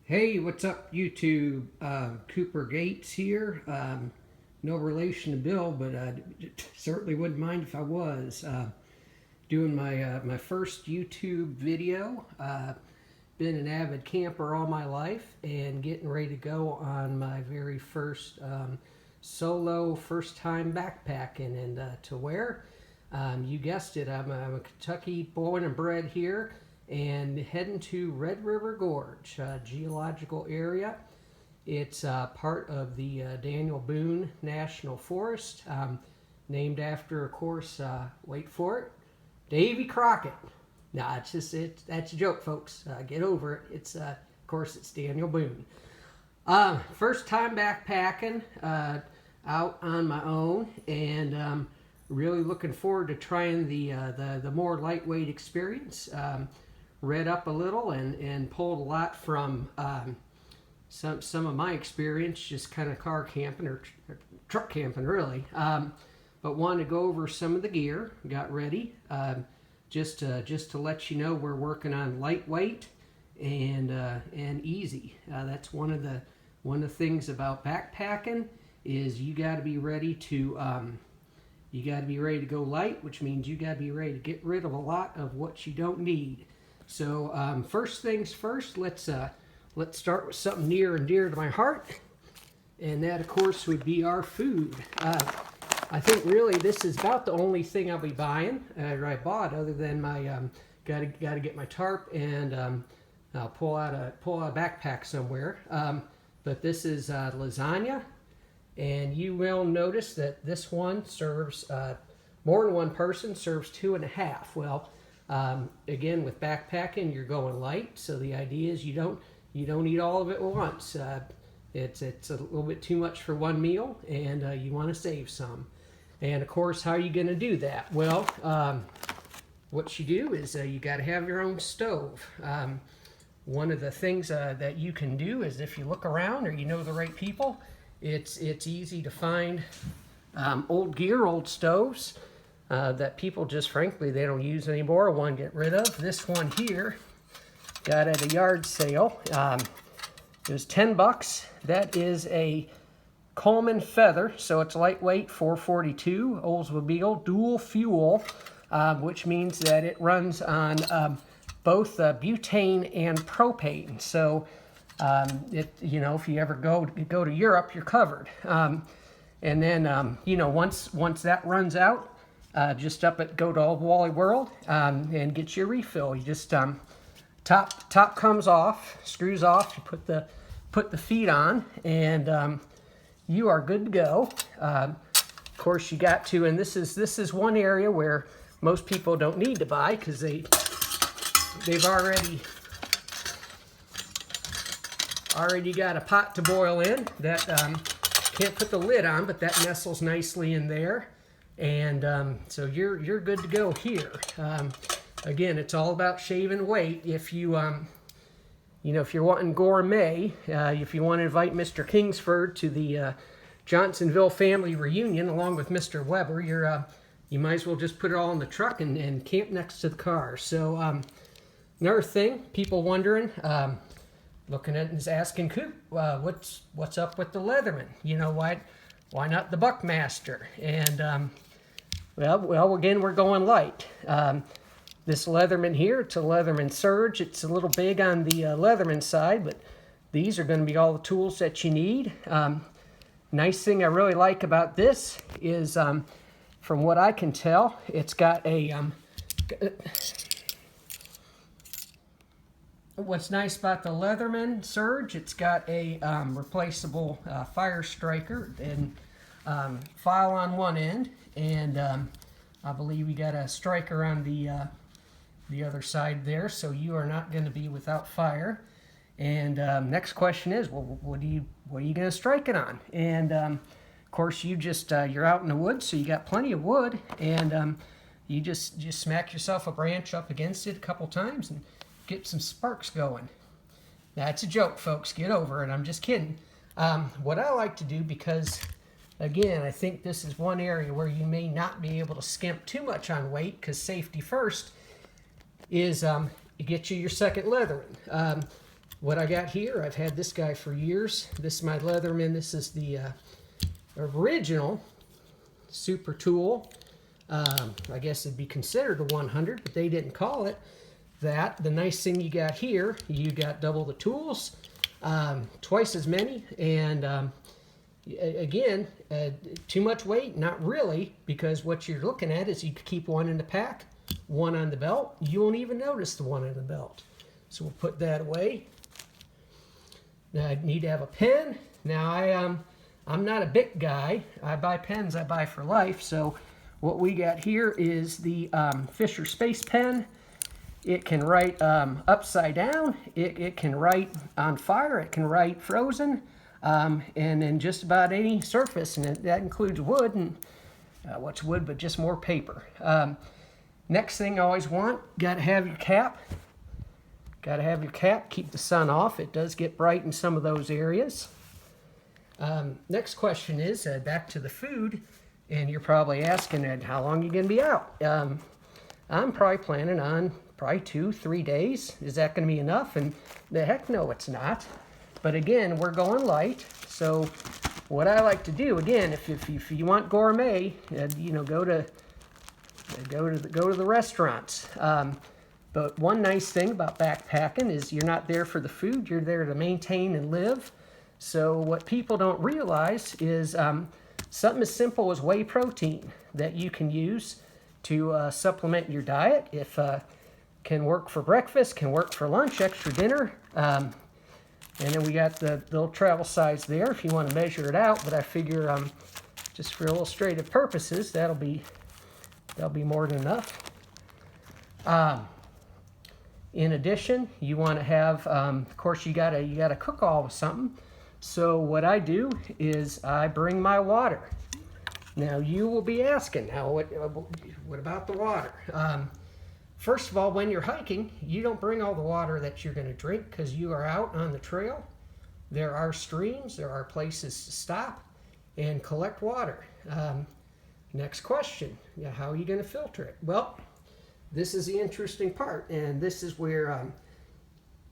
Hey, what's up, YouTube? Cooper Gates here. No relation to Bill, but certainly wouldn't mind if I was. Doing my first YouTube video. Been an avid camper all my life and getting ready to go on my very first solo first time backpacking. And to where? You guessed it, I'm a Kentucky born and bred here and heading to Red River Gorge, geological area. It's part of the Daniel Boone National Forest, named after, of course, wait for it, Davy Crockett. Nah, that's a joke, folks. Get over it. It's of course it's Daniel Boone. First time backpacking, out on my own, and really looking forward to trying the more lightweight experience. Read up a little and pulled a lot from some of my experience, just kind of car camping or truck camping, really. But wanted to go over some of the gear. Got ready. Just to let you know, we're working on lightweight and easy. That's one of the things about backpacking is you got to be ready to go light, which means you got to be ready to get rid of a lot of what you don't need. So first things first, let's start with something near and dear to my heart, and that of course would be our food. I think really this is about the only thing I'll be buying, or I bought, other than my gotta get my tarp and I'll pull out a backpack somewhere. But this is lasagna, and you will notice that this one serves more than one person, serves 2.5. Well, again, with backpacking, you're going light, so the idea is you don't eat all of it at once. It's a little bit too much for one meal, and you want to save some. And of course, how are you going to do that? Well, what you do is you got to have your own stove. One of the things that you can do is, if you look around or you know the right people, it's easy to find old gear, old stoves that people just frankly they don't use anymore, want to get rid of. This one here, got at a yard sale. It was $10. That is a Coleman Feather, so it's lightweight, 442 Oldsmobile dual fuel, which means that it runs on both butane and propane. So if you ever go to Europe, you're covered. And then once that runs out, just go to Old Wally World and get your refill. You just top comes off, screws off. You put the feet on, and you are good to go. Of course, you got to, and this is one area where most people don't need to buy because they've already got a pot to boil in that can't put the lid on, but that nestles nicely in there, and so you're good to go here. Again, it's all about shaving weight. If if you're wanting gourmet, if you want to invite Mr. Kingsford to the Johnsonville family reunion along with Mr. Weber, you might as well just put it all in the truck and camp next to the car. So another thing, people wondering, looking at is asking Coop, what's up with the Leatherman? Why not the Buckmaster? And well, again, we're going light. This Leatherman here, it's a Leatherman Surge. It's a little big on the Leatherman side, but these are going to be all the tools that you need. Nice thing I really like about this is, from what I can tell, it's got a... what's nice about the Leatherman Surge, it's got a replaceable fire striker and file on one end, and I believe we got a striker on the other side there, so you are not going to be without fire. And next question is, well, what are you going to strike it on? And of course, you're out in the woods, so you got plenty of wood, and you just smack yourself a branch up against it a couple times and get some sparks going. That's a joke, folks. Get over it. I'm just kidding. What I like to do, because again, I think this is one area where you may not be able to skimp too much on weight, because safety first, is get you your second Leatherman. what I got here, I've had this guy for years. This is my Leatherman. This is the original Super Tool. I guess it'd be considered a 100, but they didn't call it that. The nice thing you got here, you got double the tools, twice as many, and again, too much weight? Not really, because what you're looking at is you could keep one in the pack, one on the belt. You won't even notice the one on the belt. So we'll put that away. Now I need to have a pen. Now I'm not a big guy. I buy pens, I buy for life. So what we got here is the Fisher Space Pen. It can write upside down. It can write on fire. It can write frozen. And then just about any surface, and that includes wood, and what's wood but just more paper. Next thing I always want, got to have your cap. Got to have your cap, keep the sun off. It does get bright in some of those areas. Next question is, back to the food, and you're probably asking, how long are you going to be out? I'm probably planning on 2-3 days. Is that going to be enough? And the heck no, it's not. But again, we're going light. So what I like to do, again, if you want gourmet, go to the restaurants. But one nice thing about backpacking is you're not there for the food, you're there to maintain and live. So what people don't realize is something as simple as whey protein that you can use to supplement your diet. If can work for breakfast, can work for lunch, extra dinner. And then we got the little travel size there if you want to measure it out. But I figure just for illustrative purposes, that'll be more than enough. In addition, you want to have, of course, you gotta cook all with something. So what I do is I bring my water. Now you will be asking, now what about the water? First of all, when you're hiking, you don't bring all the water that you're going to drink because you are out on the trail. There are streams, there are places to stop and collect water. Next question, how are you going to filter it? Well, this is the interesting part, and this is where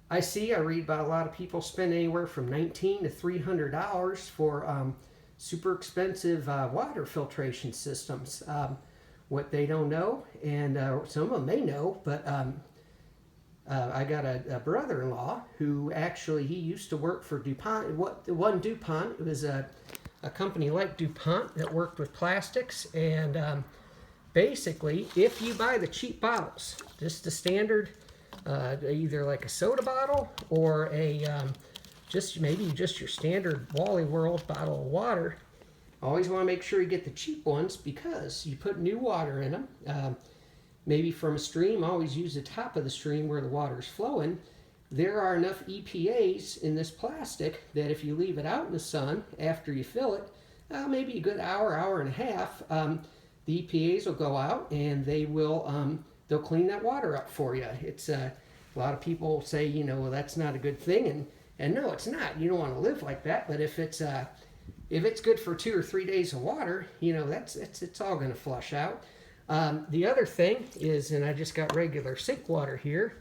I read about a lot of people spend anywhere from $19 to $300 for super expensive water filtration systems. What they don't know, and some of them may know, but I got a brother-in-law who actually, he used to work for DuPont. It wasn't DuPont, it was a company like DuPont that worked with plastics, and basically, if you buy the cheap bottles, just the standard, either like a soda bottle or a just your standard Wally World bottle of water, always want to make sure you get the cheap ones because you put new water in them. Maybe from a stream, always use the top of the stream where the water is flowing. There are enough EPAs in this plastic that if you leave it out in the sun after you fill it, maybe a good hour and a half, the EPAs will go out and they'll clean that water up for you. It's a lot of people say, well, that's not a good thing, and no, it's not. You don't want to live like that. But if it's good for 2 or 3 days of water, it's all going to flush out. The other thing is, and I just got regular sink water here,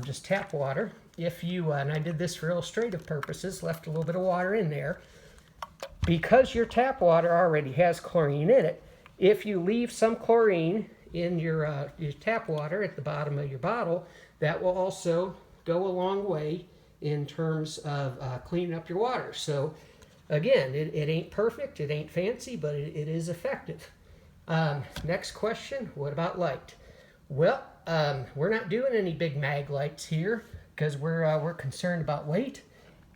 just tap water. If you and I did this for illustrative purposes, left a little bit of water in there, because your tap water already has chlorine in it. If you leave some chlorine in your tap water at the bottom of your bottle, that will also go a long way in terms of cleaning up your water. So again, it ain't perfect, it ain't fancy, but it is effective. Next question, what about light? Well, we're not doing any big mag lights here because we're concerned about weight.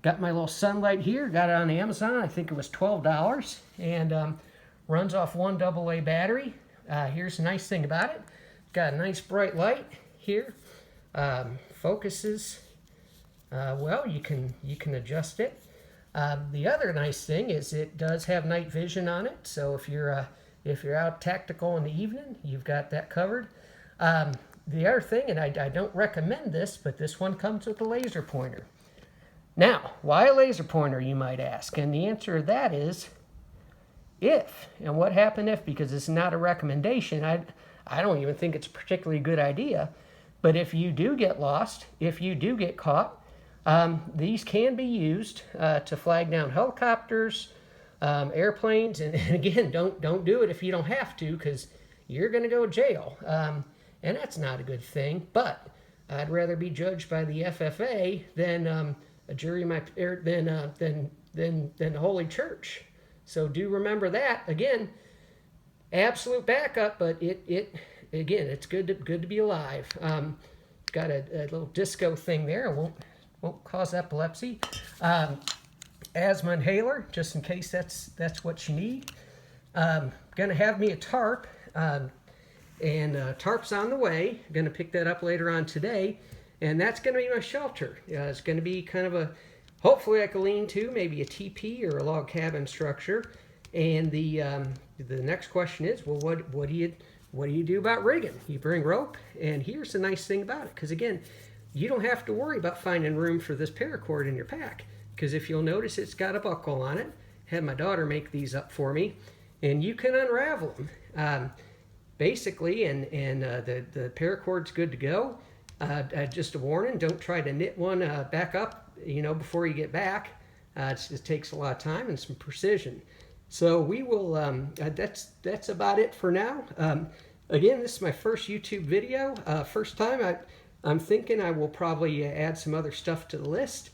Got my little sunlight here, got it on Amazon. I think it was $12, and runs off one AA battery. Here's the nice thing about it. Got a nice bright light here. Focuses well. You can adjust it. The other nice thing is it does have night vision on it. So if you're out tactical in the evening, you've got that covered. The other thing, and I don't recommend this, but this one comes with a laser pointer. Now, why a laser pointer, you might ask? And the answer to that is if. And what happened if? Because it's not a recommendation. I don't even think it's a particularly good idea. But if you do get lost, if you do get caught, These can be used to flag down helicopters, airplanes, and again, don't do it if you don't have to, because you're going to go to jail, and that's not a good thing. But I'd rather be judged by the FFA than a jury than the Holy Church. So do remember that. Again, absolute backup, but it again, it's good to be alive. Got a little disco thing there. Won't cause epilepsy. Asthma inhaler, just in case that's what you need. Gonna have me a tarp, and tarp's on the way. Gonna pick that up later on today, and that's gonna be my shelter. It's gonna be kind of a, hopefully like a lean-to, maybe a teepee or a log cabin structure. And the next question is, well, what do you do about rigging? You bring rope, and here's the nice thing about it, because again, you don't have to worry about finding room for this paracord in your pack, because if you'll notice, it's got a buckle on it. Had my daughter make these up for me, and you can unravel them basically, and the paracord's good to go. Just a warning: don't try to knit one back up, before you get back. It takes a lot of time and some precision. So we will. That's about it for now. Again, this is my first YouTube video. First time. I'm thinking I will probably add some other stuff to the list,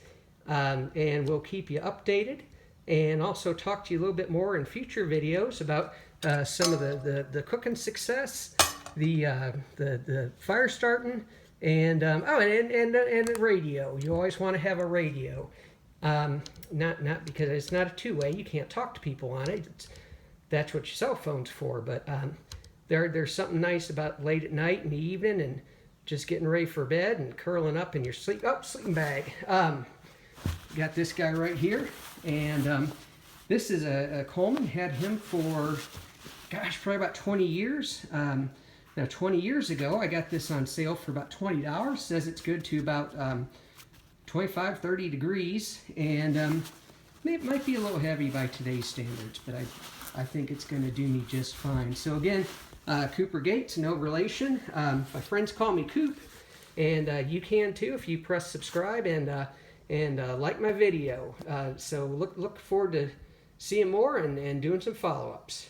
and we'll keep you updated, and also talk to you a little bit more in future videos about some of the cooking success, the fire starting, and and radio. You always want to have a radio, not because it's not a two-way. You can't talk to people on it. That's what your cell phone's for. But there's something nice about late at night in the evening and just getting ready for bed and curling up in your sleeping bag. Got this guy right here, and this is a Coleman. Had him for, gosh, probably about 20 years. Now, 20 years ago, I got this on sale for about $20. Says it's good to about 25, 30 degrees, and it might be a little heavy by today's standards, but I think it's going to do me just fine. So again, Cooper Gates, no relation. My friends call me Coop, and you can too if you press subscribe and like my video. So look forward to seeing more and doing some follow-ups.